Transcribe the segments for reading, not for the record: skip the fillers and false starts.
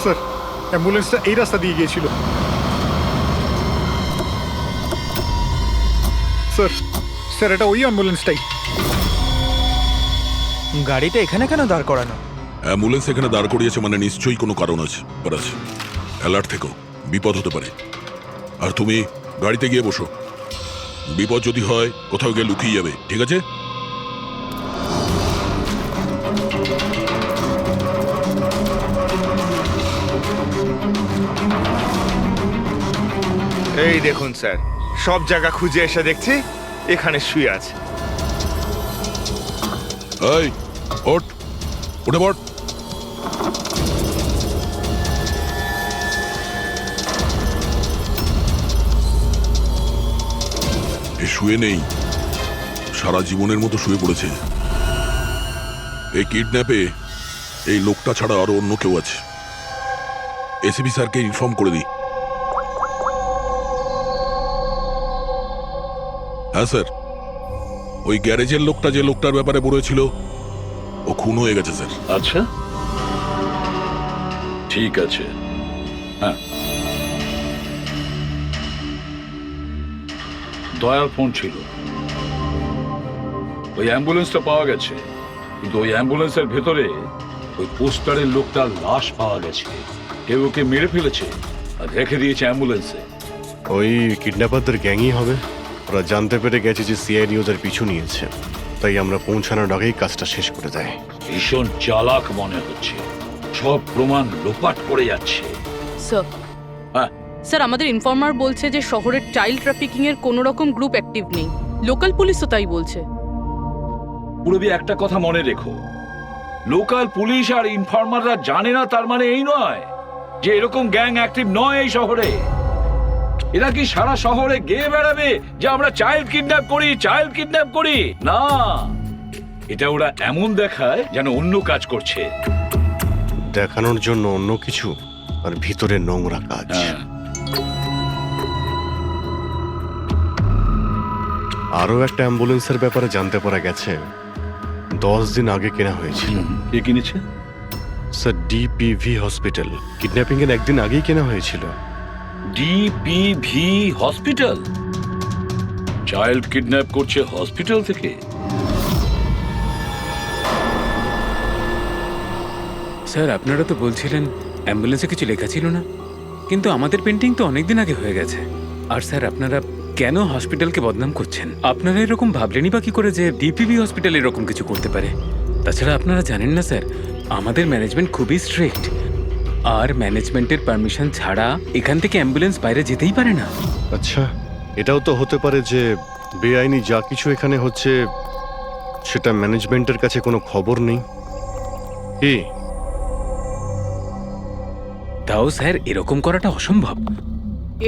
Sir অ্যাম্বুলেন্সটা এই রাস্তা দিয়ে গিয়েছিল। স্যার স্যার এটা ওই অ্যাম্বুলেন্সটাই। গাড়িটা এখানে কেন দাঁড় করানো? অ্যাম্বুলেন্স এখানে দাঁড় করিয়েছে মানে নিশ্চয়ই কোনো কারণ আছে। পরাজ, অ্যালার্ট থেকো, বিপদ হতে পারে। আর তুমি গাড়িতে গিয়ে বসো, বিপদ যদি হয় কোথাও গিয়ে লুকিয়ে যাবে, ঠিক আছে? এই দেখুন স্যার, সব জায়গা খুঁজে এসে দেখছি এখানে শুয়ে আছে। এই ওঠ, উঠে পড়। এ শুয়ে নেই, সারা জীবনের মতো শুয়ে পড়েছে। এই কিডন্যাপে এই লোকটা ছাড়া আরো অন্য কেউ আছে। এসিপি স্যারকে ইনফর্ম করে দিই। হ্যাঁ স্যার, ওই গ্যারেজের লোকটা যে লোকটার ব্যাপারে বলেছিল ও খুন হয়ে গেছে স্যার। আচ্ছা, ঠিক আছে। হ্যাঁ, দয়ার ফোন ছিল। ওই অ্যাম্বুলেন্সটা পাওয়া গেছে, কিন্তু ওই অ্যাম্বুলেন্সের ভেতরে ওই পোস্টারের লোকটার লাশ পাওয়া গেছে। কেউ ওকে মেরে ফেলেছে আর রেখে দিয়েছে অ্যাম্বুলেন্সে। ওই কিডন্যাপারদের গ্যাংই হবে। ওরা জানতে পেরে গেছে যে সিআইডি ওদের পিছু নিয়েছে, তাই আমরা পৌঁছানোর আগেই কাজটা শেষ করে দেয়। ভীষণ চালাক মনে হচ্ছে, সব প্রমাণ লোপাট করে যাচ্ছে। স্যার হ্যাঁ, স্যার আমাদের ইনফর্মার বলছে যে শহরের চাইল্ড ট্রাফিকিং এর কোনো রকম গ্রুপ অ্যাক্টিভ নেই। লোকাল পুলিশও তাই বলছে। পুরবি একটা কথা মনে রেখো, লোকাল পুলিশ আর ইনফর্মাররা জানে না তার মানে এই নয় যে এরকম গ্যাং অ্যাক্টিভ নয় এই শহরে। এরা কি সারা শহরে গেয়ে বেড়াবে যে আমরা চাইল্ড কিডন্যাপ করি, চাইল্ড কিডন্যাপ করি? না, এটা ওরা এমন দেখায় যেন অন্য কাজ করছে। দেখানোর জন্য অন্য কিছু আর ভিতরে নোংরা কাজ। হ্যাঁ, আরও একটা অ্যাম্বুলেন্সের ব্যাপারে জানতে পারা গেছে 10 দিন আগে কেনা হয়েছিল। কে কিনেছে? Sir ডিপিভি hospital. কিডন্যাপিং এর একদিন আগেই কেনা হয়েছিল। ডিপিভি হসপিটাল চাইল্ড কিডন্যাপ করছে হসপিটাল থেকে? স্যার আপনারা তো বলছিলেন অ্যাম্বুলেন্সে কিছু লেখা ছিল না, কিন্তু আমাদের পেন্টিং তো অনেকদিন আগে হয়ে গেছে। আর স্যার আপনারা কেন হসপিটালকে বদনাম করছেন? আপনারা এরকম ভাবলেনই বা কি করে যে ডিপিভি হসপিটাল এরকম কিছু করতে পারে? তাছাড়া আপনারা জানেন না স্যার, আমাদের ম্যানেজমেন্ট খুবই স্ট্রিক্ট, আর ম্যানেজমেন্টের পারমিশন ছাড়া এখান থেকে অ্যাম্বুলেন্স বাইরে যেতেই পারে না। আচ্ছা, এটাও তো হতে পারে যে বেআইনি যা কিছু এখানে হচ্ছে সেটা ম্যানেজমেন্টের কাছে কোনো খবর নেই। কি? তাও স্যার এরকম করাটা অসম্ভব।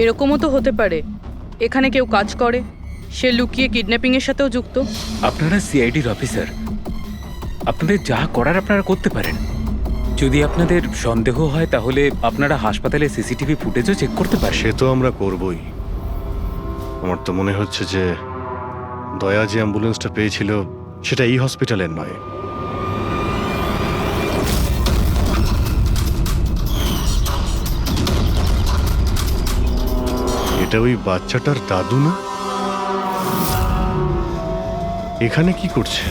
এরকমও তো হতে পারে এখানে কেউ কাজ করে, সে লুকিয়ে কিডন্যাপিং এর সাথেও যুক্ত। আপনারা সিআইডির অফিসার, আপনাদের যা করার আপনারা করতে পারেন। যদি আপনাদের সন্দেহ হয় তাহলে আপনারা হাসপাতালে সিসিটিভি ফুটেজও চেক করতে পারেন। সে তো আমরা করবই। আমার তো মনে হচ্ছে যে দয়া যে অ্যাম্বুলেন্সটা পেয়েছিল সেটা এই হসপিটালের নয়। এটা ওই বাচ্চাটার দাদু না? এখানে কি করছে?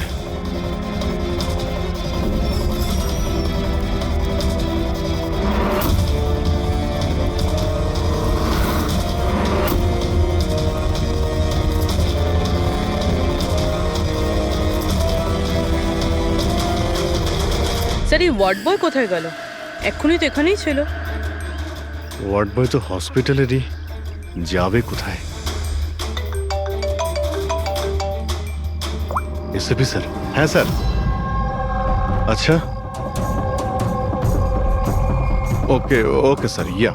স্যার এই ওয়ার্ড বয় কোথায় গেল? এক্ষুনি তো এখানেই ছিল। ওয়ার্ড বয় তো হসপিটালেরই, যাবে কোথায়? SP sir? হ্যাঁ স্যার। আচ্ছা, ওকে ওকে স্যার। ইয়া,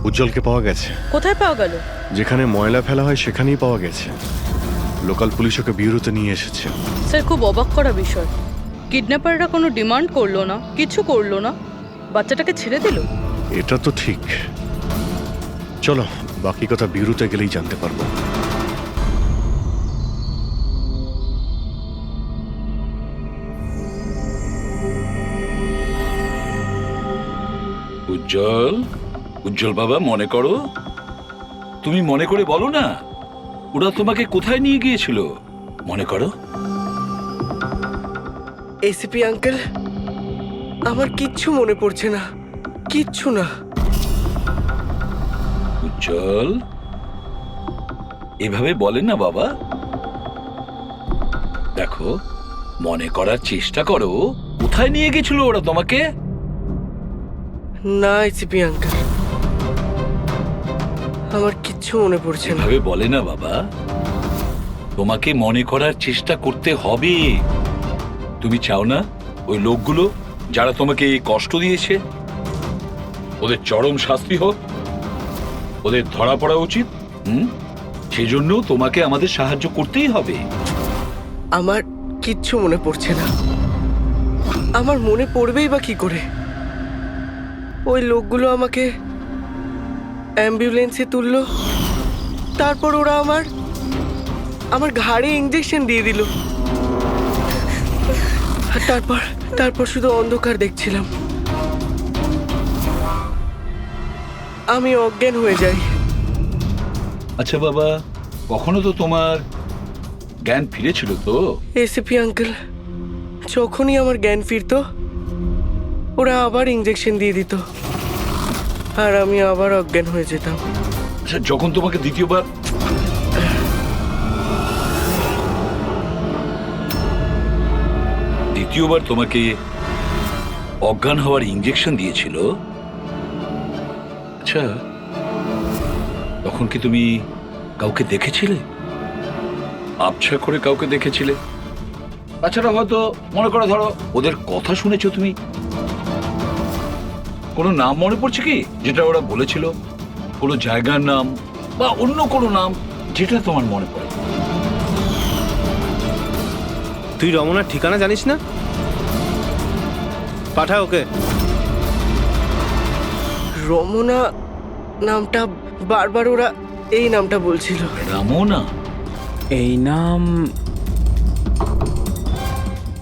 উজ্জ্বলকে পাওয়া গেছে। কোথায় পাওয়া গেল? যেখানে ময়লা ফেলা হয় সেখানেই পাওয়া গেছে। লোকাল পুলিশ ওকে ব্যুরোতে নিয়ে এসেছে। স্যার খুব অবাক করা বিষয়, কিডন্যাপাররা কোনো ডিমান্ড করলো না, কিছু করলো না, বাচ্চাটাকে ছেড়ে দিল। এটা তো ঠিক। চলো, বাকি কথা ব্যুরোতে গেলেই জানতে পারবো। উজ্জ্বল, উজ্জ্বল বাবা, মনে করো, তুমি মনে করে বলো না, ওরা তোমাকে কোথায় নিয়ে গিয়েছিল? মনে করো। এসিপি আঙ্কেল, আমার কিচ্ছু মনে পড়ছে না, কিচ্ছু না। উজ্জ্বল, এভাবে বলেন না বাবা। দেখো, মনে করার চেষ্টা করো, কোথায় নিয়ে গেছিল ওরা তোমাকে? না এসিপি আঙ্কেল, আমার কিচ্ছু মনে পড়ছে না। এভাবে বলে না বাবা, তোমাকে মনে করার চেষ্টা করতে হবে। তুমি চাও না ওই লোকগুলো যারা তোমাকে এই কষ্ট দিয়েছে ওদের চরম শাস্তি হোক, ওদের ধরা পড়া উচিত? সেজন্য তোমাকে আমাদের সাহায্য করতেই হবে। আমার কিচ্ছু মনে পড়ছে না। আমার মনে পড়বেই বা কি করে? ওই লোকগুলো আমাকে অ্যাম্বুলেন্সে তুললো, তারপর ওরা আমার ঘাড়ে ইঞ্জেকশন দিয়ে দিল। আর তারপর শুধু অন্ধকার দেখছিলাম। আমি অজ্ঞান হয়ে যাই। আচ্ছা বাবা, কখনো তো তোমার জ্ঞান ফিরেছিল তো? এসিপি আঙ্কেল, যখনই আমার জ্ঞান ফিরতো ওরা আবার ইঞ্জেকশন দিয়ে দিত, আর আমি আবার অজ্ঞান হয়ে যেতাম। আচ্ছা, যখন তোমাকে দ্বিতীয়বার তোমাকে অজ্ঞান হওয়ার ইঞ্জেকশন দিয়েছিল, আচ্ছা তখন কি তুমি কাউকে দেখেছিলে? আবছা করে কাউকে দেখেছিলে? তাছাড়া হয়তো মনে করো, ধরো ওদের কথা শুনেছো তুমি, কোনো নাম মনে পড়ছে কি যেটা ওরা বলেছিল? কোনো জায়গার নাম বা অন্য কোনো নাম যেটা তোমার মনে পড়ে? তুই রমনার ঠিকানা জানিস না? পাঠা ওকে। রমনা নামটা বারবার ওরা এই নামটা বলছিল। রামোনা? এই নাম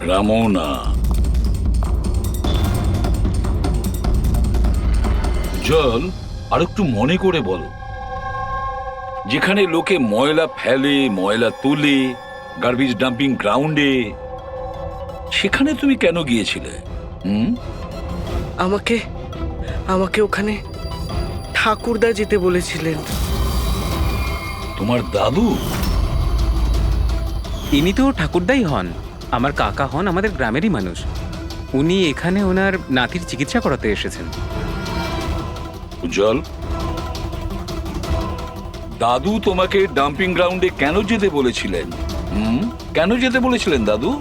রামোনা। জল, আর একটু মনে করে বলো, যেখানে লোকে ময়লা ফেলে, ময়লা তুলে, গার্বেজ ডাম্পিং গ্রাউন্ডে, সেখানে তুমি কেন গিয়েছিলে? আমাকে ওখানে ঠাকুরদা যেতে বলেছিলেন। তোমার দাদু? ইনি তো ঠাকুরদাই হন, আমার কাকা হন, আমাদের গ্রামেরই মানুষ। উনি এখানে ওনার নাতির চিকিৎসা করাতে এসেছেন। উজ্জ্বল, দাদু তোমাকে ডাম্পিং গ্রাউন্ডে কেন যেতে বলেছিলেন? কেন যেতে বলেছিলেন দাদু?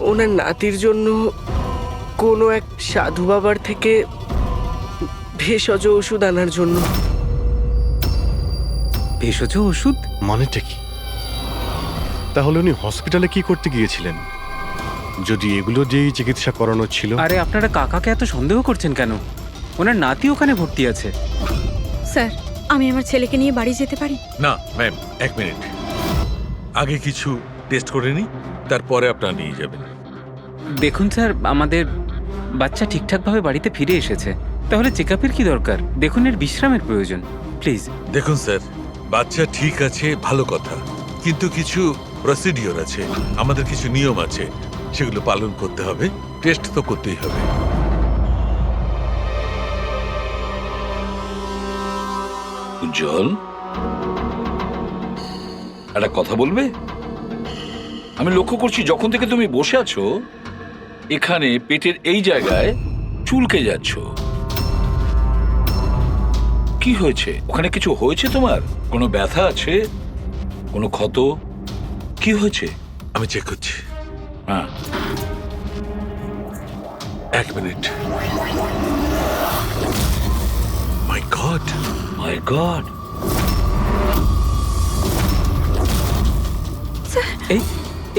ওনার নাতির জন্য কোনো এক সাধু বাবার থেকে ভেষজ ওষুধ আনার জন্য। ভেষজ ওষুধ মানেটা কি? তাহলে উনি হসপিটালে কি করতে গিয়েছিলেন যদি এগুলো দিয়েই চিকিৎসা করানো ছিল? আরে আপনারা কাকাকে এত সন্দেহ করছেন কেন? ওনার নাতি ওখানে ভর্তি আছে। স্যার, আমি আমার ছেলেকে নিয়ে বাড়ি যেতে পারি? না ম্যাম, এক মিনিট, আগে কিছু টেস্ট করে নি, তারপরে আপনারা নিয়ে যাবেন। দেখুন স্যার, আমাদের বাচ্চা ঠিকঠাকভাবে বাড়িতে ফিরে এসেছে, তাহলে চেক আপের কি দরকার? দেখুন, এর বিশ্রামের প্রয়োজন, প্লিজ। দেখুন স্যার, বাচ্চা ঠিক আছে, ভালো কথা, কিন্তু কিছু প্রসিডিওর আছে, আমাদের কিছু নিয়ম আছে, সেগুলো পালন করতে হবে, টেস্ট তো করতেই হবে। উজ্জ্বল, একটা কথা বলবে? আমি লক্ষ্য করছি যখন থেকে তুমি বসে আছো এখানে পেটের এই জায়গায় চুলকে যাচ্ছ। কি হয়েছে? ওখানে কিছু হয়েছে তোমার? কোনো ব্যথা আছে? কোনো ক্ষত? কি হয়েছে? আমি চেক করছি। হ্যাঁ, এক মিনিট। মাই গড, মাই গড।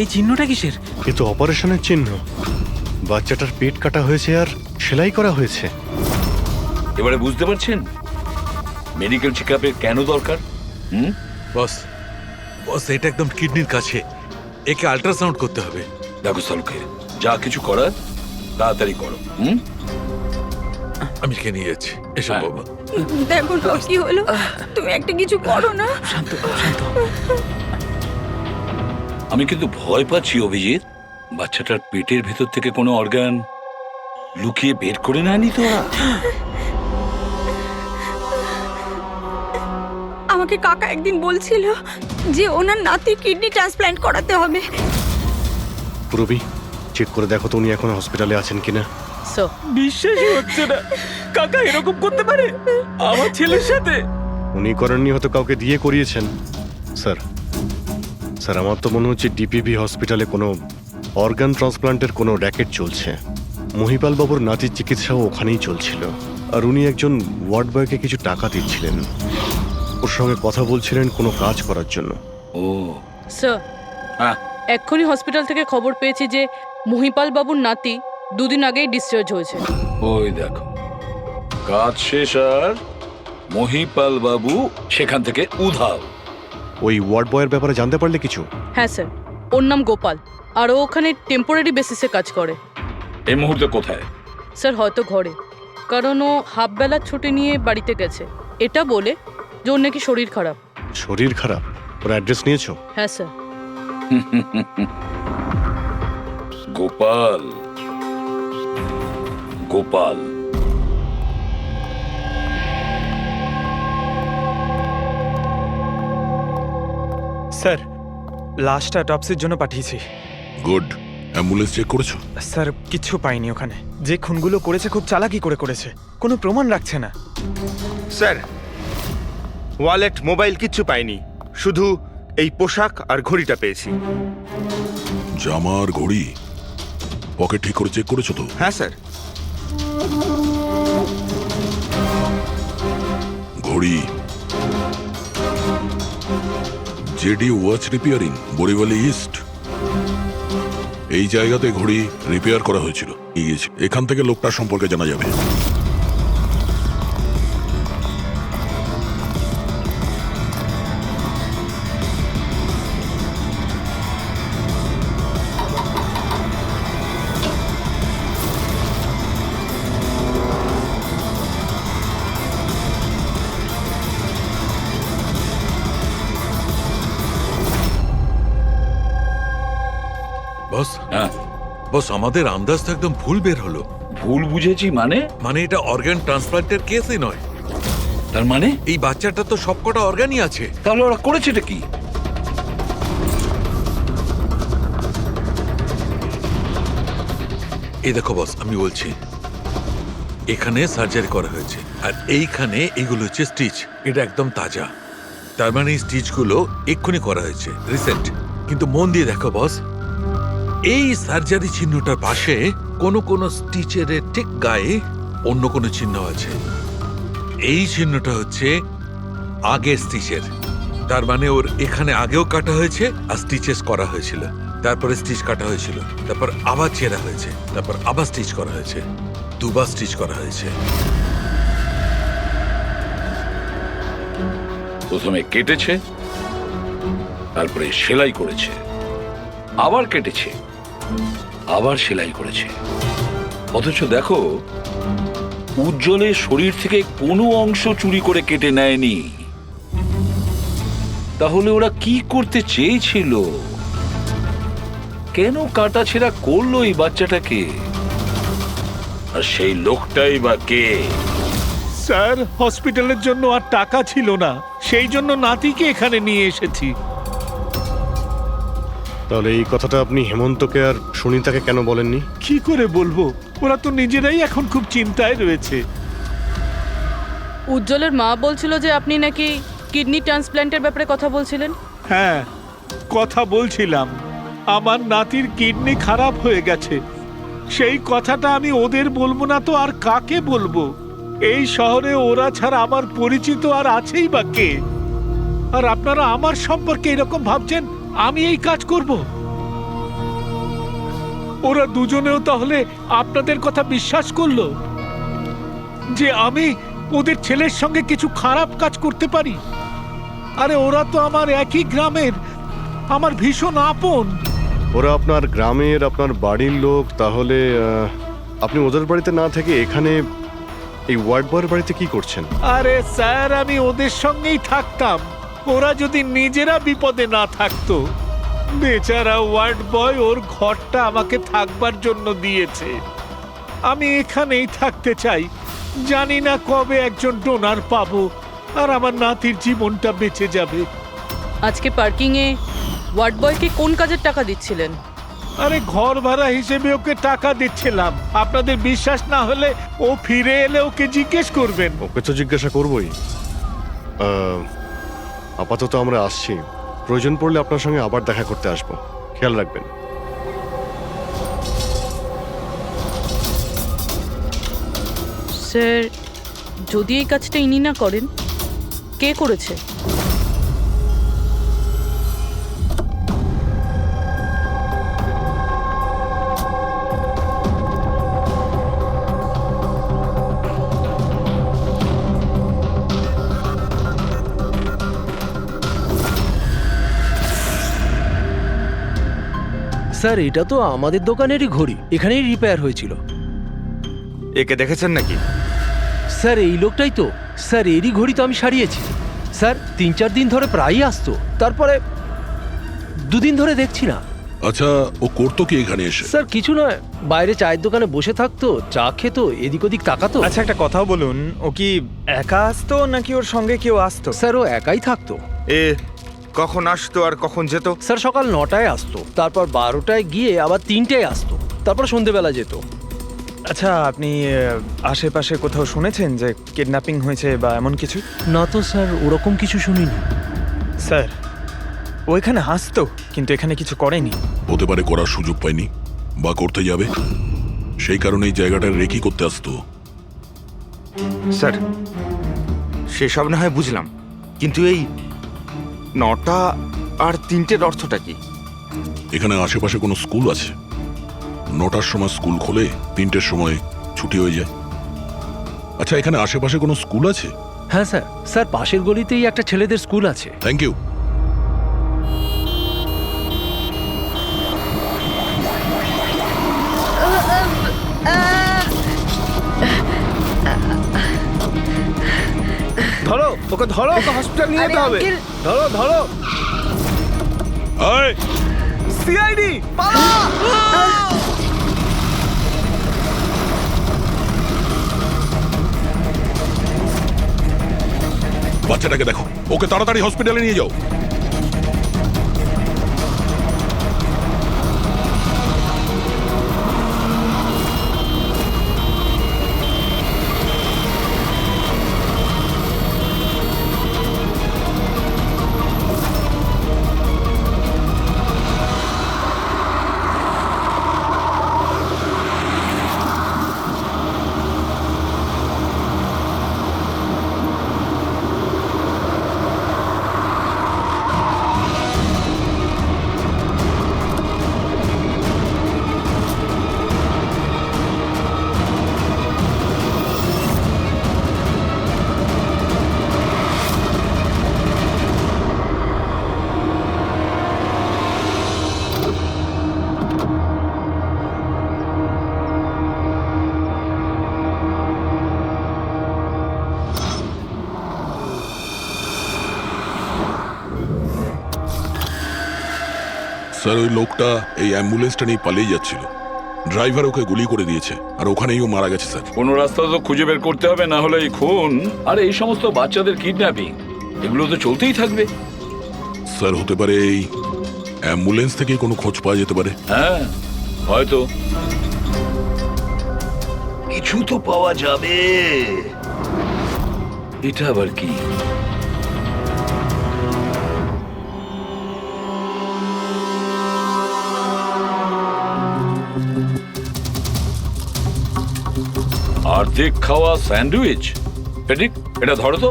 এই চিহ্নটা কিসের? এ তো অপারেশনের চিহ্ন। বাচ্চাটার পেট কাটা হয়েছে আর সেলাই করা হয়েছে। এবারে বুঝতে পারছেন মেডিকেল চেকআপের কেন দরকার? বস, বস, এটা একদম কিডনির কাছে, একে আল্ট্রাসাউন্ড করতে হবে। দেখো সালুকে, যা কিছু করার তাড়াতাড়ি করো। হুম? আমি কে নিয়ে যাচ্ছি, এসব হ্যাঁ। বাবা। দেখো না কি হলো, তুমি একটা কিছু করো না। শান্ত শান্ত। আমি কিন্তু ভয় পাচ্ছি অভিজিৎ, বাচ্চাটার পেটের ভেতর থেকে কোনো অর্গান লুকিয়ে বের করে নেয়নি তো ওরা? আমাকে কাকা একদিন বলছিল যে ওনার নাতি কিডনি ট্রান্সপ্ল্যান্ট করাতে হবে। পুরবি চেক করে দেখো তো উনি এখন হসপিটালে আছেন কিনা। স্যার বিশ্বাসই হচ্ছে না, কাকা এরকম করতে পারে আমার ছেলের সাথে। উনি করেননি, হয়তো কাউকে দিয়ে করিয়েছেন। স্যার স্যার আমার তো মনে হচ্ছে ডিপিবি হসপিটালে কোনো অর্গান ট্রান্সপ্লান্টের কোনো র্যাকেট চলছে। মহিপাল বাবুর নাতির চিকিৎসাও ওখানেই চলছিল, আর উনি একজন ওয়ার্ড বয়কে কিছু টাকা দিচ্ছিলেন, ওর সঙ্গে কথা বলছিলেন কোনো কাজ করার জন্য। ও স্যার হ্যাঁ, এক্ষুনি হসপিটাল থেকে খবর পেয়েছি যে মহিপাল বাবুর নাতি দুদিন আগেই ডিসচার্জ হয়েছে। ওই দেখো, কাজ শেষ আর মহিপাল বাবু সেখান থেকে উধাও। ওই ওয়ার্ড বয়ের ব্যাপারে জানতে পারলে কিছু? হ্যাঁ স্যার, ওর নাম গোপাল, আর ও ওখানে টেম্পোরারি বেসিসে কাজ করে। এই মুহূর্তে কোথায়? স্যার হয়তো ঘরে, কারণ ও হাফ বেলার ছুটি নিয়ে বাড়িতে গেছে, এটা বলে যে ওর নাকি শরীর খারাপ। শরীর খারাপ? ওর অ্যাড্রেস নিয়েছো? হ্যাঁ sir. Gopal, Gopal sir, last অটপসির জন্য পাঠিয়েছি। গুড। অ্যাম্বুলেন্স চেক করেছো? স্যার কিচ্ছু পাইনি ওখানে। যে খুনগুলো করেছে খুব চালাকি করে করেছে, কোনো প্রমাণ রাখছে না। স্যার, ওয়ালেট মোবাইল কিচ্ছু পাইনি, শুধু এই পোশাক আর ঘড়িটা পেয়েছি। জামার ঘড়ি পকেট ঠিক করে চেক করেছো তো? হ্যাঁ স্যার। ঘড়ি জেডি ওয়াচ রিপেয়ারিং, বরিওয়ালি ইস্ট, এই জায়গাতে ঘড়ি রিপেয়ার করা হয়েছিল। এখান থেকে লোকটার সম্পর্কে জানা যাবে। বস, হ্যাঁ, বস আমাদের আন্দাজ তো একদম ভুল বের হলো। ভুল বুঝেছি মানে? মানে এটা অর্গান ট্রান্সপ্লান্টের কেসই নয়। তার মানে এই বাচ্চাটা তো সবকটা অর্গানই আছে। তাহলে ওরা করেছেটা কি? এই দেখো বস, আমি বলছি এখানে সার্জারি করা হয়েছে, আর এইখানে এইগুলো হচ্ছে স্টিচ। এটা একদম তাজা, তার মানে এই স্টিচগুলো এক্ষুনি করা হয়েছে, রিসেন্ট। কিন্তু মন দিয়ে দেখো বস, এই সার্জারি চিহ্নটার পাশে কোনো কোনো স্টিচের ঠিক গায়ে অন্য কোনো চিহ্ন আছে। এই চিহ্নটা হচ্ছে আগের স্টিচের, তার মানে ওর এখানে আগেও কাটা হয়েছে আর স্টিচেস করা হয়েছিল, তারপরে স্টিচ কাটা হয়েছিল, তারপর আবার চেরা হয়েছে, তারপর আবার স্টিচ করা হয়েছে, দুবার স্টিচ করা হয়েছে। প্রথমে কেটেছে, তারপরে সেলাই করেছে, আবার কেটেছে, আবার সেলাই করেছে। অথচ দেখো, উজ্জ্বলের শরীর থেকে কোনো অংশ চুরি করে কেটে নেয়নি। তাহলে ওরা কি করতে চেয়েছিল? কেন কাটাছেঁড়া করলো এই বাচ্চাটাকে? আর সেই লোকটাই বা কে? স্যার হসপিটালের জন্য আর টাকা ছিল না, সেই জন্য নাতিকে এখানে নিয়ে এসেছি। তাহলে এই কথাটা আপনি হেমন্তকে আর সুনিতাকে কেন বলেননি? কি করে বলবো, ওরা তো নিজেরাই এখন খুব চিন্তায় রয়েছে। উজ্জ্বলের মা বলছিল যে আপনি নাকি কিডনি ট্রান্সপ্ল্যান্টের ব্যাপারে কথা বলছিলেন। হ্যাঁ, কথা বলছিলাম। আমার নাতির কিডনি খারাপ হয়ে গেছে, সেই কথাটা আমি ওদের বলবো না তো আর কাকে বলবো? এই শহরে ওরা ছাড়া আমার পরিচিত আর আছেই বা কে? আর আপনারা আমার সম্পর্কে এরকম ভাবছেন আমি এই কাজ করব? ওরা দুজনেও তাহলে আপনাদের কথা বিশ্বাস করলো যে আমি ওদের ছেলের সঙ্গে কিছু খারাপ কাজ করতে পারি? আরে ওরা তো আমার একই গ্রামের, আমার ভীষণ আপন। ওরা আপনার গ্রামের, আপনার বাড়ির লোক, তাহলে আপনি ওদের বাড়িতে না থেকে এখানে এই ওয়ার্ড বয়ের বাড়িতে কি করছেন? আরে স্যার, আমি ওদের সঙ্গেই থাকতাম, ওরা যদি নিজেরা বিপদে না থাকতো। বেচারা ওয়ার্ড বয় ওর ঘরটা আমাকে থাকবার জন্য দিয়েছে। আমি এখানেই থাকতে চাই। জানি না কবে একজন ডোনার পাবো আর আমার নাতির জীবনটা বেঁচে যাবে। আজকে পার্কিংয়ে ওয়ার্ড বয়কে কোন কাজের টাকা দিচ্ছিলেন? আরে ঘর ভাড়া হিসেবে ওকে টাকা দিচ্ছিলাম। আপনাদের বিশ্বাস না হলে ও ফিরে এলে ওকে জিজ্ঞেস করবেন। ওকে তো জিজ্ঞাসা করবই। আপাতত আমরা আসছি, প্রয়োজন পড়লে আপনার সঙ্গে আবার দেখা করতে আসবো, খেয়াল রাখবেন। স্যার, যদি এই কাজটা ইনি না করেন, কে করেছে? স্যার, এটা তো আমাদের দোকানেরই ঘড়ি, এখানেই রিপেয়ার হয়েছিল। একে দেখেছেন নাকি? স্যার, এই লোকটাই তো। স্যার, এরই ঘড়ি তো আমি সারিয়েছি। স্যার, 3-4 দিন ধরে প্রায়ই আসতো, তারপরে 2 দিন ধরে দেখছি না। আচ্ছা, ও করতো কি এখানে এসে? স্যার, কিছু নয়, বাইরে চায়ের দোকানে বসে থাকতো, চা খেতো, এদিক ওদিক তাকাতো। আচ্ছা, একটা কথাও বলুন, ও কি একা আসতো নাকি ওর সঙ্গে কেউ আসতো? স্যার, ও একাই থাকতো। এ কখন আসতো আর কখন যেত? স্যার, সকাল 9টায় আসতো, তারপর 12টায় গিয়ে আবার 3টায় আসতো, তারপর সন্ধেবেলা যেত। আচ্ছা, আপনি আশেপাশে কোথাও শুনেছেন যে কিডন্যাপিং হয়েছে বা এমন কিছু? না তো স্যার, ওরকম কিছু শুনিনি। স্যার, ও এখানে আসতো কিন্তু এখানে কিছু করেনি। হতে পারে করার সুযোগ পায়নি বা করতে যাবে, সেই কারণে এই জায়গাটা রেকি করতে আসতো। স্যার, সেসব না হয় বুঝলাম, কিন্তু এই 9টা আর 3টের অর্থটা কি? এখানে আশেপাশে কোনো স্কুল আছে? 9টার সময় স্কুল খোলে, 3টের সময় ছুটি হয়ে যায়। আচ্ছা, এখানে আশেপাশে কোনো স্কুল আছে? হ্যাঁ স্যার, স্যার পাশের গলিতেই একটা ছেলেদের স্কুল আছে। Thank you. ধরো ওকে, ধরো ওকে, হসপিটাল নিয়ে যেতে হবে। ধরো ধরো। এই, সিআইডি বাচ্চাটাকে দেখো, ওকে তাড়াতাড়ি হসপিটালে নিয়ে যাও। স্যার, ওই লোকটা এই অ্যাম্বুলেন্সটা নিয়ে পালিয়ে যাচ্ছিল। ড্রাইভার ওকে গুলি করে দিয়েছে আর ওখানেই ও মারা গেছে স্যার। কোনো রাস্তা তো খুঁজে বের করতে হবে, না হলে এই খুন আর এই সমস্ত বাচ্চাদের কিডন্যাপিং এগুলো তো চলতেই থাকবে। স্যার, হতে পারে এই অ্যাম্বুলেন্স থেকে কোনো খোঁজ পাওয়া যেতে পারে। হ্যাঁ, হয়তো কিছু তো পাওয়া যাবে। এটা আবার কি? অর্ধেক খাওয়া স্যান্ডউইচ। পেডিক, এটা ধরো তো।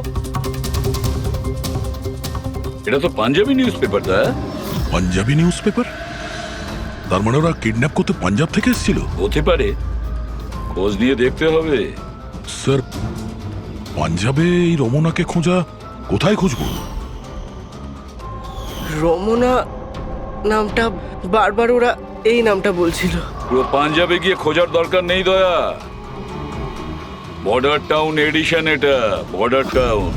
এটা তো Punjabi newspaper. Punjabi newspaper? তার মানে ওরা কিডন্যাপ করতে পাঞ্জাব থেকে এসেছিল? হতে পারে, খোঁজ নিয়ে দেখতে হবে। স্যার, পাঞ্জাবে এই রমনাকে খোঁজা, কোথায় খুঁজবো? রমনা নামটা বারবার ওরা এই নামটা বলছিল। পুরো পাঞ্জাবে গিয়ে খোঁজার দরকার নেই দয়া। বর্ডার টাউন এডিশন এটা, বর্ডার টাউন।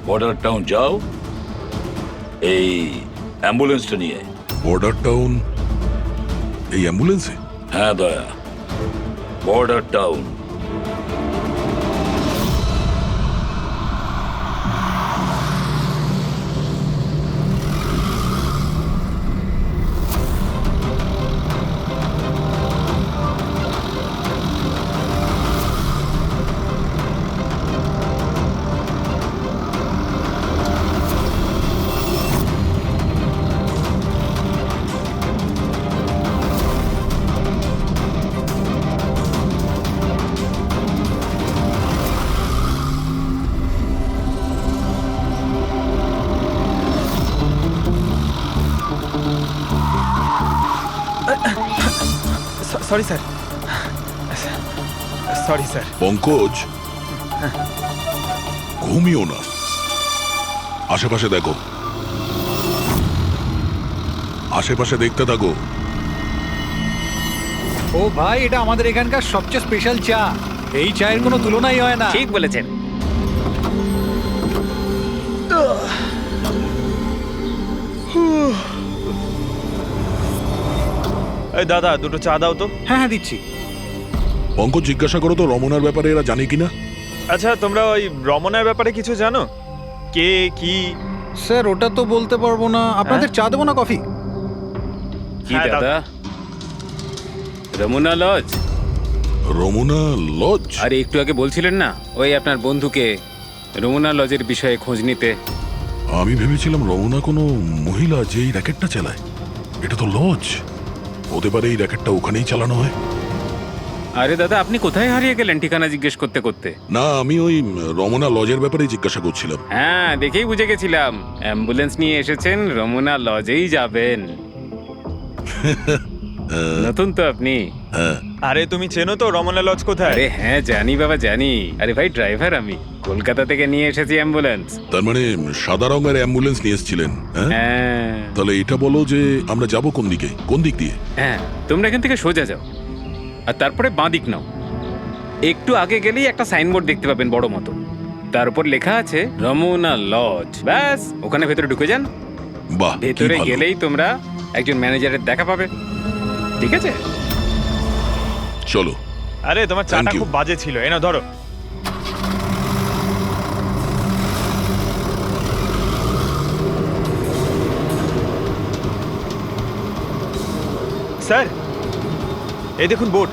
বর্ডার টাউন যাও এই অ্যাম্বুলেন্সটা নিয়ে। বর্ডার টাউন এই অ্যাম্বুলেন্সে? হ্যাঁ Daya, border town. Sorry sir, sorry sir. Pankaj, ঘুমিও না, আশেপাশে দেখো, আশেপাশে দেখতে থাকো। ও ভাই, এটা আমাদের এখানকার সবচেয়ে স্পেশাল চা। এই চায়ের কোনো তুলনাই হয় না। ঠিক বলেছেন। এই দাদা, দুটো চা দাও তো। হ্যাঁ হ্যাঁ, দিচ্ছি। পঙ্কজ, জিজ্ঞাসা করো তো রমনার ব্যাপারে এরা জানে কিনা। আচ্ছা, তোমরা ওই রমনার ব্যাপারে কিছু জানো? কে কি? স্যার, ওটা তো বলতে পারবো না। আপনাদের চা দেবো না কফি? কি হ্যাঁ, দাদা? রমনা লজ? রমনা লজ? আরে একটু আগে বলছিলেন না ওই আপনার বন্ধুকে রমনা লজের বিষয়ে খোঁজ নিতে। আমি ভেবেছিলাম রমনা কোনো মহিলা যে এই র্যাকেটটা চালায়। এটা তো লজ, হতে পারে এই র্যাকেটটা ওখানেই চালানো হয়। আরে দাদা, আপনি কোথায় হারিয়ে গেলেন ঠিকানা জিজ্ঞেস করতে করতে? না, আমি ওই রমনা লজের ব্যাপারে জিজ্ঞাসা করছিলাম। হ্যাঁ, দেখেই বুঝে গেছিলাম অ্যাম্বুলেন্স নিয়ে এসেছেন, রমনা লজেই যাবেন। নতুন তো আপনি? হ্যাঁ। আরে তুমি চেনো তো রমনা লজ কোথায়? আরে হ্যাঁ, জানি বাবা জানি। আরে ভাই, ড্রাইভার আমি, কলকাতা থেকে নিয়ে এসেছি অ্যাম্বুলেন্স। তার মানে সাদা রঙের অ্যাম্বুলেন্স নিয়ে এসেছিলেন? হ্যাঁ। তাহলে এটা বলো যে আমরা যাব কোন দিকে, কোন দিক দিয়ে? হ্যাঁ, তোমরা এখান থেকে সোজা যাও আর তারপরে বাঁ দিক নাও। একটু আগে গেলেই একটা সাইনবোর্ড দেখতে পাবেন বড় মতো, তার উপর লেখা আছে রমনা লজ। ব্যাস, ওখানে ভেতরে ঢুকে যান। বাহ, ভেতরে গেলেই তোমরা একজন ম্যানেজারের দেখা পাবে। ঠিক আছে, চলো। আরে তোমার চাটা খুব বাজে ছিল, এনা ধরো। স্যার, এই দেখুন বোর্ড,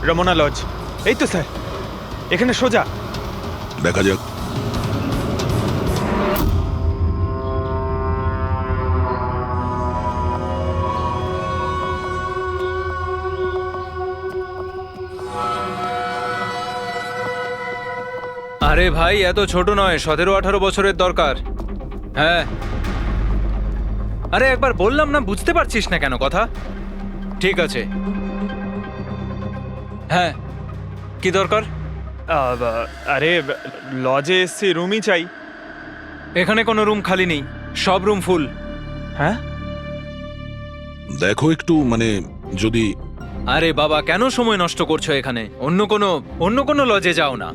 রমনা লজ। এই তো স্যার, এখানে সোজা। দেখা যাক। আরে ভাই, এত ছোট নয়, 17-18 বছরের দরকার। হ্যাঁ। আরে একবার বললাম না, বুঝতে পারছিস না কেন কথা? ঠিক আছে। হ্যাঁ, কি দরকার? আরে লজে এসছি, রুমই চাই। এখানে কোনো রুম খালি নেই, সব রুম ফুল। হ্যাঁ, দেখো একটু, মানে যদি। আরে বাবা, কেন সময় নষ্ট করছো এখানে? অন্য কোনো লজে যাও না।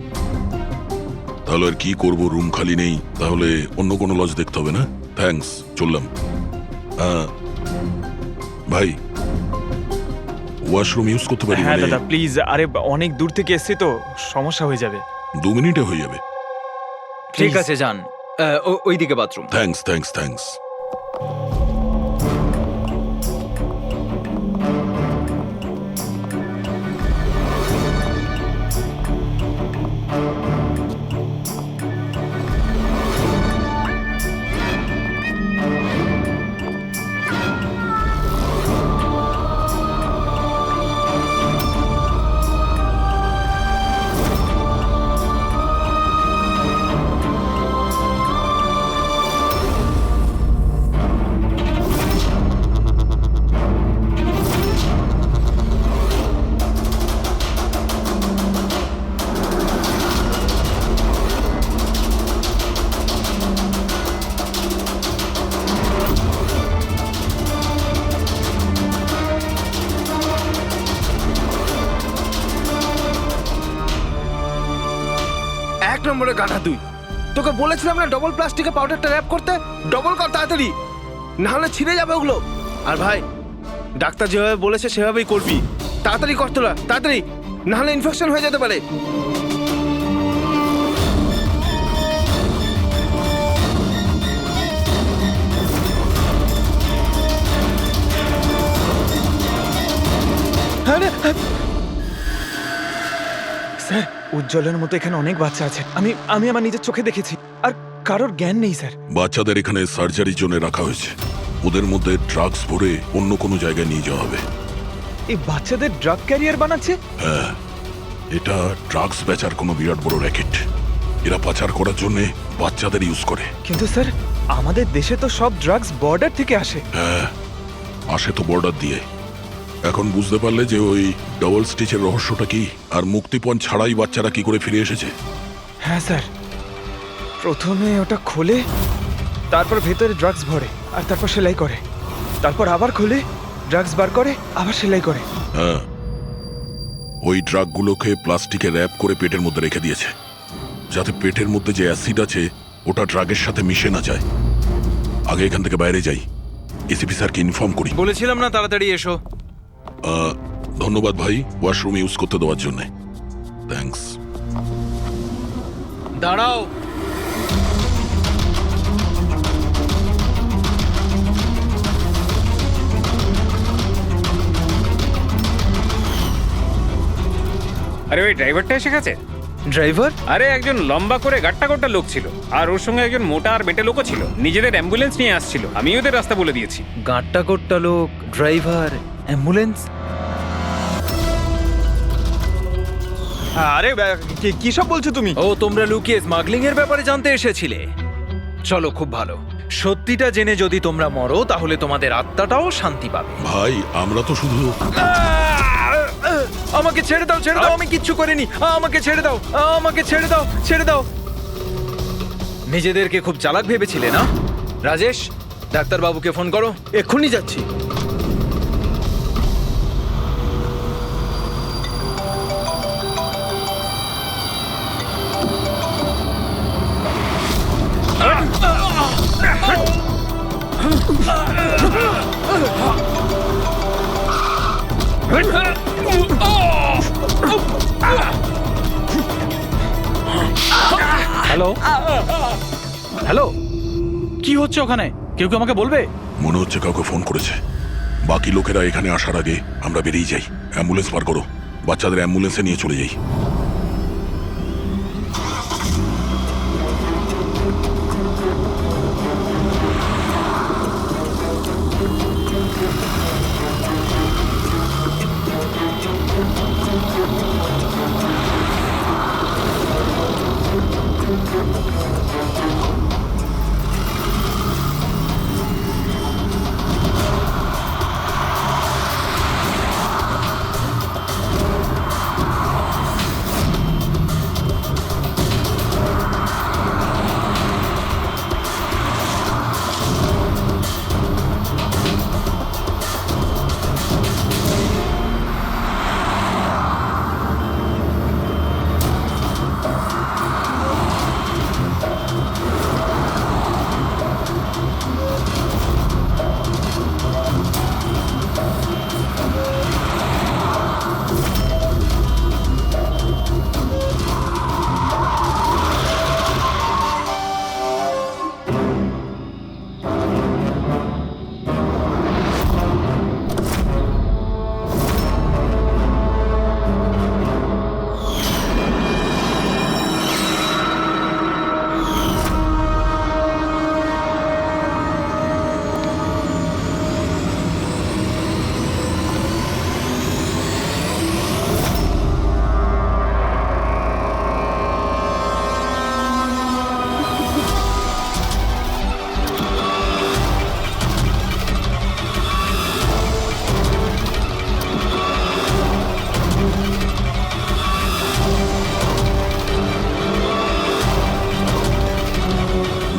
তাহলে আর কি করব, রুম খালি নেই, তাহলে অন্য কোনো লজ দেখতে হবে না? থ্যাঙ্কস, চললাম। ভাই, ওয়াশরুম ইউজ করতে পারি? হ্যাঁ দাদা প্লিজ। আরে অনেক দূর থেকে এসছি তো, সমস্যা হয়ে যাবে। 2 মিনিটে হয়ে যাবে। ঠিক আছে, যান। ওইদিকে বাথরুম। Thanks, thanks, thanks. নম্বরে গাধা তুই। তোকে বলেছিলাম না ডবল প্লাস্টিকে পাউডারটা র্যাপ করতে, ডবল কর তাড়াতাড়ি, না হলে ছিঁড়ে যাবে ওগুলো। আর ভাই, ডাক্তার যেভাবে বলেছে সেভাবেই করবি, তাড়াতাড়ি কর তোরা, তাড়াতাড়ি, না হলে ইনফেকশন হয়ে যেতে পারে। স্যার, উজ্জ্বলের মতো এখানে অনেক বাচ্চা আছে, আমি আমার নিজের চোখে দেখেছি, আর কারোর জ্ঞান নেই স্যার। বাচ্চাদের এখানে সার্জারির জন্য রাখা হয়েছে, ওদের মধ্যে ড্রাগস ভরে অন্য কোনো জায়গায় নিয়ে যাওয়া হবে। এই বাচ্চাদের ড্রাগ ক্যারিয়ার বানাচ্ছে? হ্যাঁ, এটা ড্রাগস বেচার কোনো বিরাট বড় র্যাকেট। এরা পাচার করার জন্য বাচ্চাদের ইউজ করে। কিন্তু স্যার, আমাদের দেশে তো সব ড্রাগস বর্ডার থেকে আসে। হ্যাঁ, আসে তো বর্ডার দিয়ে। এখন বুঝতে পারলে যে ওই ডবল স্টিচের রহস্যটা কি, আর মুক্তিপণ ছাড়াই বাচ্চারা কি করে ফিরে এসেছে? হ্যাঁ স্যার, প্রথমে ওটা খোলে, তারপর ভেতরে ড্রাগস ভরে, আর তারপর সেলাই করে, তারপর আবার খোলে, ড্রাগস বার করে, আবার সেলাই করে। হ্যাঁ, ওই ড্রাগগুলোকে প্লাস্টিকে র্যাপ করে পেটের মধ্যে রেখে দিয়েছে, যাতে পেটের মধ্যে যে অ্যাসিড আছে ওটা ড্রাগের সাথে মিশে না যায়। আগে এখান থেকে বাইরে যাই, এসিপি স্যারকে ইনফর্ম করি। বলেছিলাম না তাড়াতাড়ি এসো। ধন্যবাদ ভাই, ওয়াশরুম ইউজ করতে দেওয়ার জন্য। থ্যাঙ্কস। দাঁড়াও, আরে ওই ড্রাইভারটা এসে গেছে। ড্রাইভার? আরে একজন লম্বা করে গাট্টা গোট্টা লোক ছিল, আর ওর সঙ্গে একজন মোটা আর বেটে লোকও ছিল। নিজেদের অ্যাম্বুলেন্স নিয়ে আসছিল, আমি ওদের রাস্তা বলে দিয়েছি। গাঁটটা কোট্টা লোক, ড্রাইভার, অ্যাম্বুলেন্স। আরে কি সব বলছো তুমি? ও, তোমরা লুকিয়ে স্মাগলিং এর ব্যাপারে জানতে এসেছিলে? চলো, খুব ভালো। সত্যিটা জেনে যদি তোমরা মরো, তাহলে তোমাদের আত্মাটাও শান্তি পাবে। ভাই, আমরা তো শুধু... আমাকে ছেড়ে দাও, ছেড়ে দাও, আমি কিচ্ছু করিনি, আমাকে ছেড়ে দাও, আমাকে ছেড়ে দাও, ছেড়ে দাও। নিজেদেরকে খুব চালাক ভেবেছিলে না? রাজেশ, ডাক্তারবাবুকে ফোন করো। এক্ষুনি যাচ্ছি। হ্যালো হ্যালো, কি হচ্ছে ওখানে? কেউ কি আমাকে বলবে? মনে হচ্ছে কাউকে ফোন করেছে। বাকি লোকেরা এখানে আসার আগে আমরা বেরিয়ে যাই। অ্যাম্বুলেন্স পার করো, বাচ্চাদের অ্যাম্বুলেন্সে নিয়ে চলে যাই।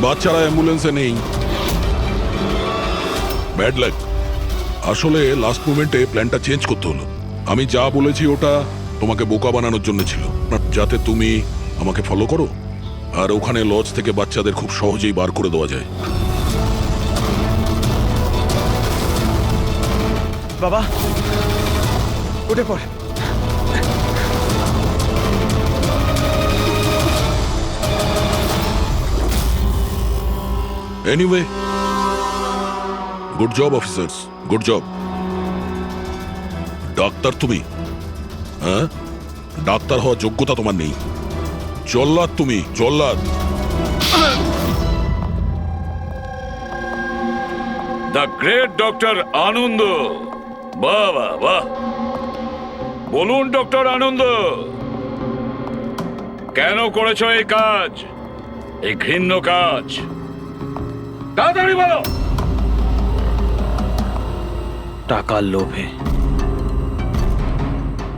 বাচ্চারা অ্যাম্বুলেন্সে নেই। Bad luck. আসলে লাস্ট মোমেন্টে প্ল্যানটা চেঞ্জ করতে হলো। আমি যা বলেছি ওটা তোমাকে বোকা বানানোর জন্য ছিল, যাতে তুমি আমাকে ফলো করো। আর ওখানে লজ থেকে বাচ্চাদের খুব সহজেই বার করে দেওয়া যায়। বাবা উঠে পড়। Anyway, good job officers, good job. Doctor তুমি? হ্যাঁ, ডাক্তার হওয়ার যোগ্যতা তোমার নেই। জল্লাদ তুমি, জল্লাদ। দ্য গ্রেট ডক্টর আনন্দ। বাহ বাহ বাহ, বলুন ডক্টর আনন্দ, কেন করেছো এই কাজ, এই ঘৃণ্য কাজ? তাড়াতাড়ি বলো। টাকার লোভে।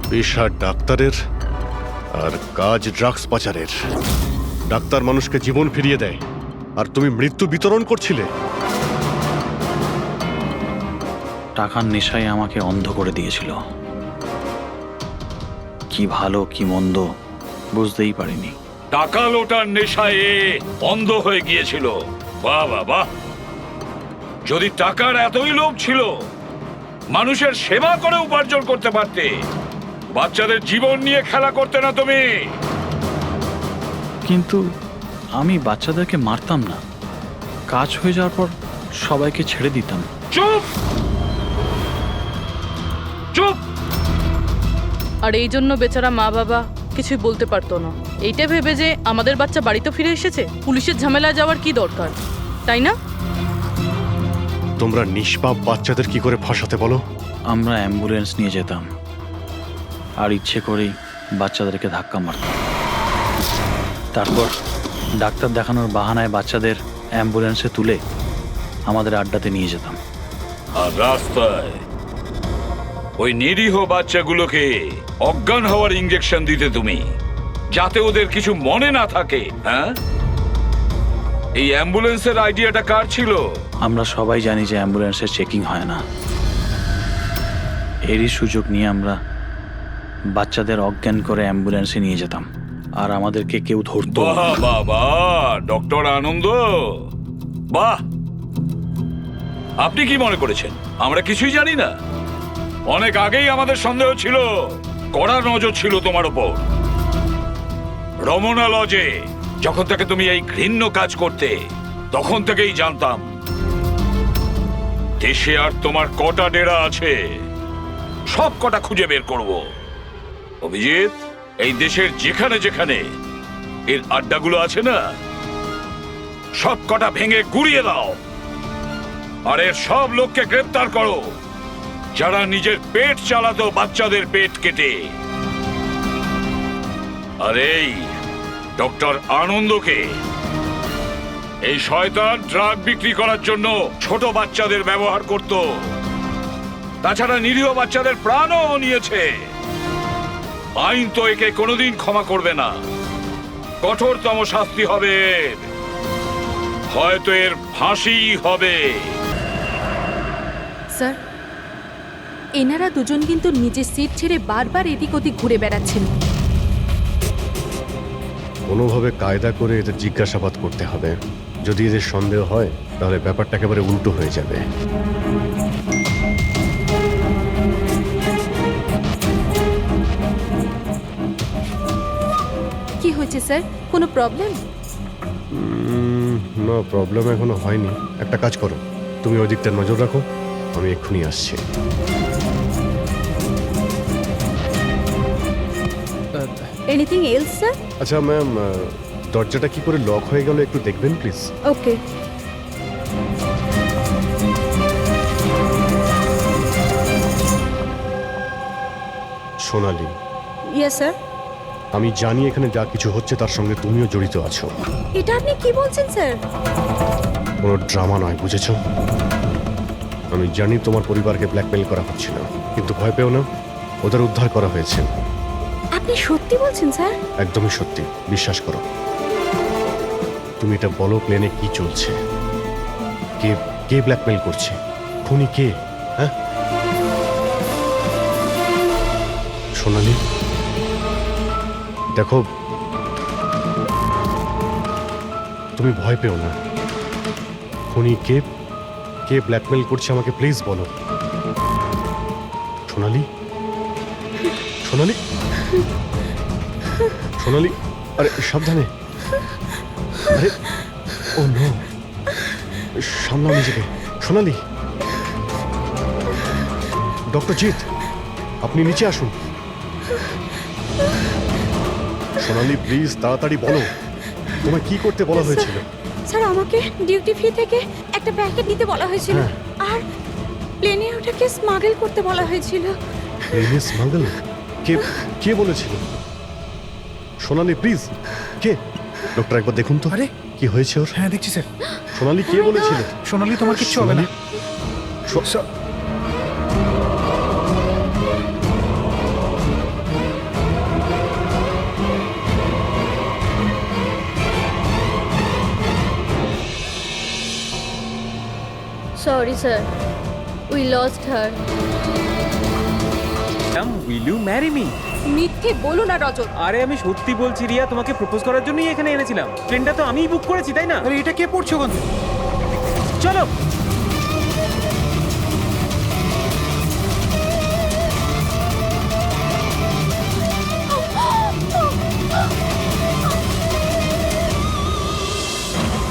পেশা ডাক্তারের আর কাজ ড্রাগস পাচারের। ডাক্তার মানুষকে জীবন ফিরিয়ে দেয়, আর তুমি মৃত্যু বিতরণ করছিলে। টাকার নেশায় আমাকে অন্ধ করে দিয়েছিল। কি ভালো কি মন্দ বুঝতেই পারিনি। টাকা লোটার নেশায় অন্ধ হয়ে গিয়েছিল। বাহ বাহ বাহ, যদি টাকার এতই লোভ ছিল, মানুষের সেবা করে উপার্জন করতে পারতে। বাচ্চাদের জীবন নিয়ে খেলা করতে না তুমি। কিন্তু আমি বাচ্চাদেরকে মারতাম না, কাজ হয়ে যাওয়ার পর সবাইকে ছেড়ে দিতাম। চুপ চুপ। আর এই জন্য বেচারা মা বাবা কিছুই বলতে পারতো না, এইটা ভেবে যে আমাদের বাচ্চা বাড়িতে ফিরে এসেছে, পুলিশের ঝামেলায় যাওয়ার কি দরকার, তাই না? তোমরা নিষ্পাপ বাচ্চাদের কি করে ফাঁসাতে বলো? আমরা অ্যাম্বুলেন্স নিয়ে যেতাম, আর ইচ্ছে করেই বাচ্চাদেরকে ধাক্কা মারতাম। তারপর ডাক্তার দেখানোর বাহানায় বাচ্চাদের অ্যাম্বুলেন্সে তুলে আমাদের আড্ডাতে নিয়ে যেতাম। আর রাস্তায় ওই নিরীহ বাচ্চাগুলোকে অজ্ঞান হওয়ার ইঞ্জেকশন দিতে তুমি, যাতে ওদের কিছু মনে না থাকে। হ্যাঁ, এই অ্যাম্বুলেন্সের আইডিয়াটা কার ছিল? আমরা সবাই জানি যে অ্যাম্বুলেন্সের চেকিং হয় না। এরই সুযোগ নিয়ে আমরা বাচ্চাদের অজ্ঞান করে অ্যাম্বুলেন্সে নিয়ে যেতাম, আর আমাদেরকে কেউ ধরতো না। বাহ বাহ বাহ, ডক্টর আনন্দ, বাহ। আপনি কি মনে করেছেন আমরা কিছুই জানি না? অনেক আগেই আমাদের সন্দেহ ছিল, কড়া নজর ছিল তোমার ওপর। রমনা লজে যখন থেকে তুমি এই ঘৃণ্য কাজ করতে, তখন থেকেই জানতাম দেশে আর তোমার কটা ডেরা আছে সব কটা খুঁজে বের করব। অভিজিৎ, এই দেশের যেখানে যেখানে এর আড্ডাগুলো আছে না, সব কটা ভেঙে গুড়িয়ে দাও, আর এর সব লোককে গ্রেফতার করো যারা নিজের পেট চালাতো বাচ্চাদের পেট কেটে। আর এই ডক্টর আনন্দকে, এই শয়তান ড্রাগ বিক্রি করার জন্য ছোট বাচ্চাদের ব্যবহার করত। তাছাড়া নিরীহ বাচ্চাদের প্রাণও নিয়েছে। আইন তো একে কোনোদিন ক্ষমা করবে না। কঠোরতম শাস্তি হবে এর। হয়তো এর ফাঁসি হবে। স্যার, এনারা দুজন কিন্তু নিজের সিট ছেড়ে বারবার এদিক ওদিক ঘুরে বেড়াচ্ছেন। কোনোভাবে কায়দা করে এদের জিজ্ঞাসাবাদ করতে হবে। যদি এদের সন্দেহ হয় তাহলে ব্যাপারটা একেবারে উল্টো হয়ে যাবে। কি হয়েছে স্যার, কোনো প্রবলেম? না, প্রবলেম এখনো হয়নি। একটা কাজ করো, তুমি ওই দিকটা নজর রাখো, আমি এক্ষুনি আসছি। Anything else sir? আচ্ছা ম্যাম, দরজাটা কি করে লক হয়ে গেল একটু দেখবেন please? Okay. Sonali, yes sir. আমি জানি এখানে যা কিছু হচ্ছে তার সঙ্গে তুমিও জড়িত আছো। এটা আপনি কি বলছেন স্যার? কোনো ড্রামা নয়, বুঝেছো? আমি জানি তোমার পরিবারকে ব্ল্যাকমেল করা হচ্ছিল, কিন্তু ভয় পেও না, ওদের উদ্ধার করা হয়েছে। আপনি সত্যি বলছেন স্যার? একদমই সত্যি, বিশ্বাস করো। তুমি এটা বলো, প্লেনে কি চলছে? কে কে ব্ল্যাকমেল করছে? খুনি কে? হ্যাঁ সোনালি, দেখো তুমি ভয় পেও না। খুনি কে, কে ব্ল্যাকমেল করছে আমাকে প্লিজ বলো। সোনালি, সোনালি, সোনালি, আরে সাবধানে। আরে ও নো, সামলাও নিজেকে। সোনালি, ডক্টর জিৎ, আপনি নিচে আসুন। সোনালি প্লিজ তাড়াতাড়ি বলো, তোমায় কি করতে বলা হয়েছিল? স্যার আমাকে ডিউটি ফ্রি থেকে একটা প্যাকেট নিতে বলা হয়েছিল, আর প্লেনে ওটাকে স্মাগল করতে বলা হয়েছিল। প্লেনে স্মাগল? কে, কে বলেছিল? সোনালি প্লিজ, কে? ডক্টর একবার দেখুন তো। আরে কি হয়েছে ওর? হ্যাঁ দেখছি স্যার। সোনালি কে বলেছিল? সোনালি তোমার কিচ্ছু হবে না। Sorry sir, we lost her. Will you marry me? মিথ্যে বলো না রজত। আরে আমি সত্যি বলছি রিয়া, তোমাকে প্রপোজ করার জন্যই এখানে এনেছিলাম। প্লেনটা তো আমিই বুক করেছি, তাই না? আরে এটা কে পড়ছো কোন? চলো।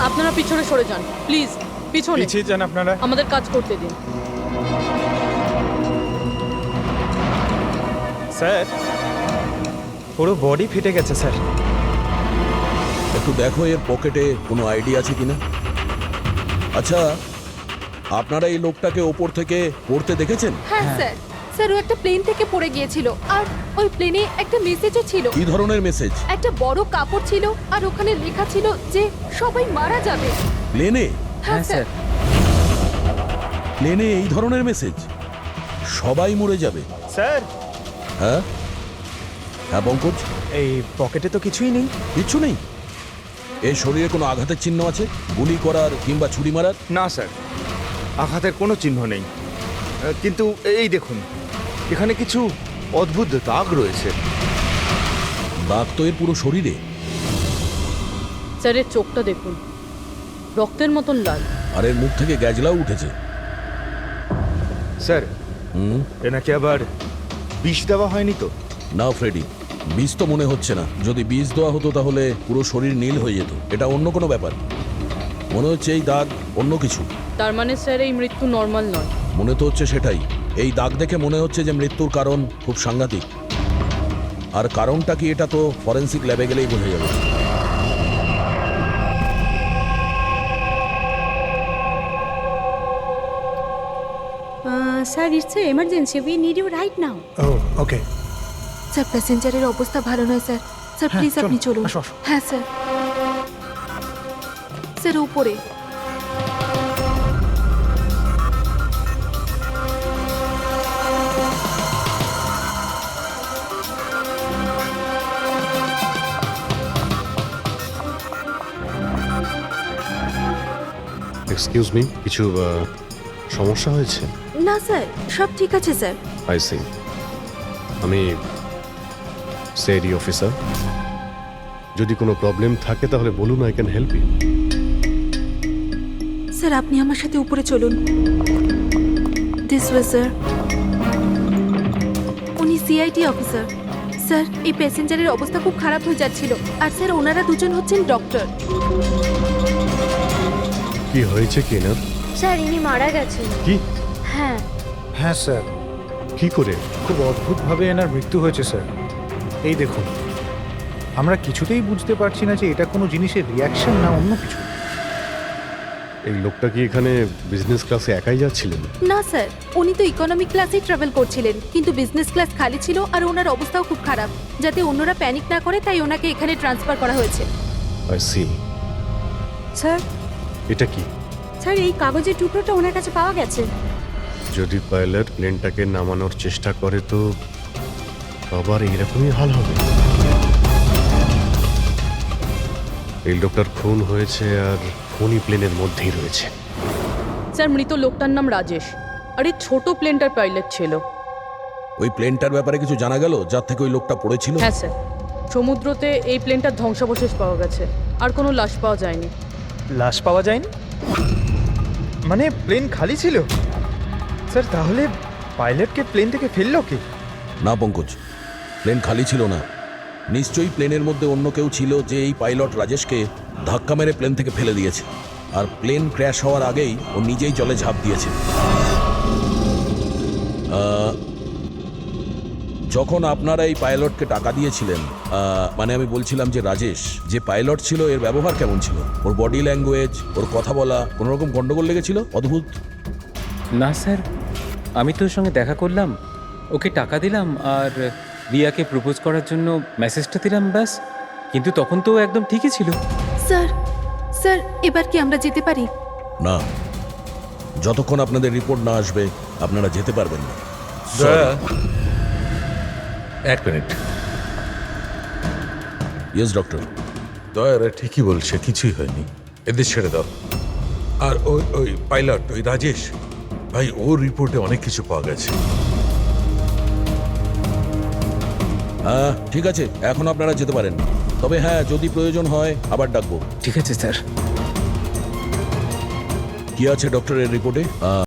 আপনারা পিছনে সরে যান প্লিজ, পিছনে। পিছিয়ে যান আপনারা। আমাদের কাজ করতে দিন। স্যার পুরো বডি ফেটে গেছে স্যার। একটু দেখো এর পকেটে কোনো আইডিয়া আছে কিনা। আচ্ছা, আপনারা এই লোকটাকে ওপর থেকে পড়তে দেখেছেন? হ্যাঁ স্যার, স্যার ও একটা প্লেন থেকে পড়ে গিয়েছিল, আর ওই প্লেনে একটা মেসেজও ছিল। কি ধরনের মেসেজ? একটা বড় কাপড় ছিল, আর ওখানে লেখা ছিল যে সবাই মারা যাবে। প্লেনে? হ্যাঁ স্যার। প্লেনে এই ধরনের মেসেজ? সবাই মরে যাবে? স্যার। হ্যাঁ হ্যাঁ পঙ্কজ, এই পকেটে তো কিছুই নেই। কিচ্ছু নেই? এই শরীরে কোনো আঘাতের চিহ্ন আছে, গুলি করার কিংবা ছুরি মারার? না স্যার, আঘাতের কোনো চিহ্ন নেই, কিন্তু এই দেখুন এখানে কিছু অদ্ভুত দাগ রয়েছে। দাগ তো এর পুরো শরীরে। স্যার এর চোখটা দেখুন, রক্তের মতন লাল। আর এর মুখ থেকে গ্যাজলাও উঠেছে। স্যার এনাকে আবার বিষ দেওয়া হয়নি তো? না ফ্রেডি, বিষ তো মনে হচ্ছে না। যদি বিষ দেওয়া হতো তাহলে পুরো শরীর নীল হয়ে যেত। এটা অন্য কোনো ব্যাপার মনে হচ্ছে। এই দাগ অন্য কিছু। তার মানে স্যার এই মৃত্যু নর্মাল নয়। মনে তো হচ্ছে সেটাই। এই দাগ দেখে মনে হচ্ছে যে মৃত্যুর কারণ খুব সাংঘাতিক। আর কারণটা কি এটা তো ফরেন্সিক ল্যাবে গেলেই বোঝা যাবে। Sir it's emergency, we need you right now. ও ওকে। স্যার প্যাসেঞ্জারের অবস্থা ভালো নয় স্যার। স্যার প্লিজ আপনি চলুন। হ্যাঁ স্যার। স্যার উপরে। এক্সকিউজ মি, কিছু সমস্যা হয়েছে? না স্যার, সব ঠিক আছে স্যার। I see. আমি সিআইডি অফিসার। যদি কোনো প্রবলেম থাকে তাহলে বলুন, I can help you. Sir আপনি আমার সাথে উপরে চলুন। This way sir. উনি সিআইডি অফিসার। স্যার এই প্যাসেঞ্জারের অবস্থা খুব খারাপ হয়ে যাচ্ছিল, আর স্যার ওনারা দুজন হচ্ছেন ডক্টর। কি হয়েছে কি না? স্যার ইনি মারা গেছেন। কি? হ্যাঁ। হ্যাঁ স্যার। কি করে? খুব অদ্ভুতভাবে এনার মৃত্যু হয়েছে স্যার। এই দেখুন, আমরা কিছুতেই বুঝতে পারছি না যে এটা কোনো জিনিসের রিয়াকশন না অন্য কিছু। এই লোকটা কি এখানে বিজনেস ক্লাসে একাই যাচ্ছিলেন? না স্যার, উনি তো ইকোনমিক ক্লাসেই ট্রাভেল করছিলেন, কিন্তু বিজনেস ক্লাস খালি ছিল আর ওনার অবস্থাও খুব খারাপ। যাতে অন্যরা প্যানিক না করে তাই ওনাকে এখানে ট্রান্সফার করা হয়েছে। I see. স্যার। এটা কি? স্যার এই কাগজের টুকরোটা ওনার কাছে পাওয়া গেছে। যদি পাইলট প্লেনটাকে নামানোর চেষ্টা করে তো আবার এরকমই হাল হবে। এই লোকটার খুন হয়েছে আর খুনি প্লেনের মধ্যেই রয়েছে। স্যার মৃত লোকটার নাম রাজেশ, আর এই ছোট প্লেনটার পাইলট ছিল। ওই প্লেনটার ব্যাপারে কিছু জানা গেল যার থেকে ওই লোকটা পড়েছিল? হ্যাঁ স্যার, সমুদ্রতে এই প্লেনটার ধ্বংসাবশেষ পাওয়া গেছে, আর কোনো লাশ পাওয়া যায়নি। লাশ পাওয়া যায়নি মানে প্লেন খালি ছিল স্যার তাহলে পাইলটকে প্লেন থেকে ফেললো কে না পঙ্কজ, প্লেন খালি ছিল না। নিশ্চয়ই প্লেনের মধ্যে অন্য কেউ ছিল যে এই পাইলট রাজেশকে ধাক্কা মেরে প্লেন থেকে ফেলে দিয়েছে, আর প্লেন ক্র্যাশ হওয়ার আগেই ও নিজেই জলে ঝাঁপ দিয়েছে। যখন আপনারা এই পাইলটকে টাকা দিয়েছিলেন, মানে আমি বলছিলাম যে রাজেশ যে পাইলট ছিল এর ব্যবহার কেমন ছিল? ওর বডি ল্যাঙ্গুয়েজ, ওর কথা বলা, কোনো রকম গন্ডগোল লেগেছিল? অদ্ভুত। না স্যার, আমি তো ওর সঙ্গে দেখা করলাম, ওকে টাকা দিলাম আর রিয়াকে প্রপোজ করার জন্য মেসেজটা দিলাম, ব্যাস। কিন্তু তখন তো ও একদম ঠিকই ছিল। স্যার স্যার এবার কি আমরা যেতে পারি? না, যতক্ষণ আপনাদের রিপোর্ট না আসবে আপনারা যেতে পারবেন না। দয়া, এক মিনিট। Yes doctor. দয়ারা ঠিকই বলছে, কিছুই হয়নি, এদের ছেড়ে দাও। আর ওই ওই পাইলট, ওই রাজেশ ভাই, ওর রিপোর্টে অনেক কিছু পাওয়া গেছে। হ্যাঁ ঠিক আছে, এখন আপনারা যেতে পারেন। তবে হ্যাঁ, যদি প্রয়োজন হয় আবার ডাকবো। ঠিক আছে স্যার। কি আছে ডক্টরের রিপোর্টে?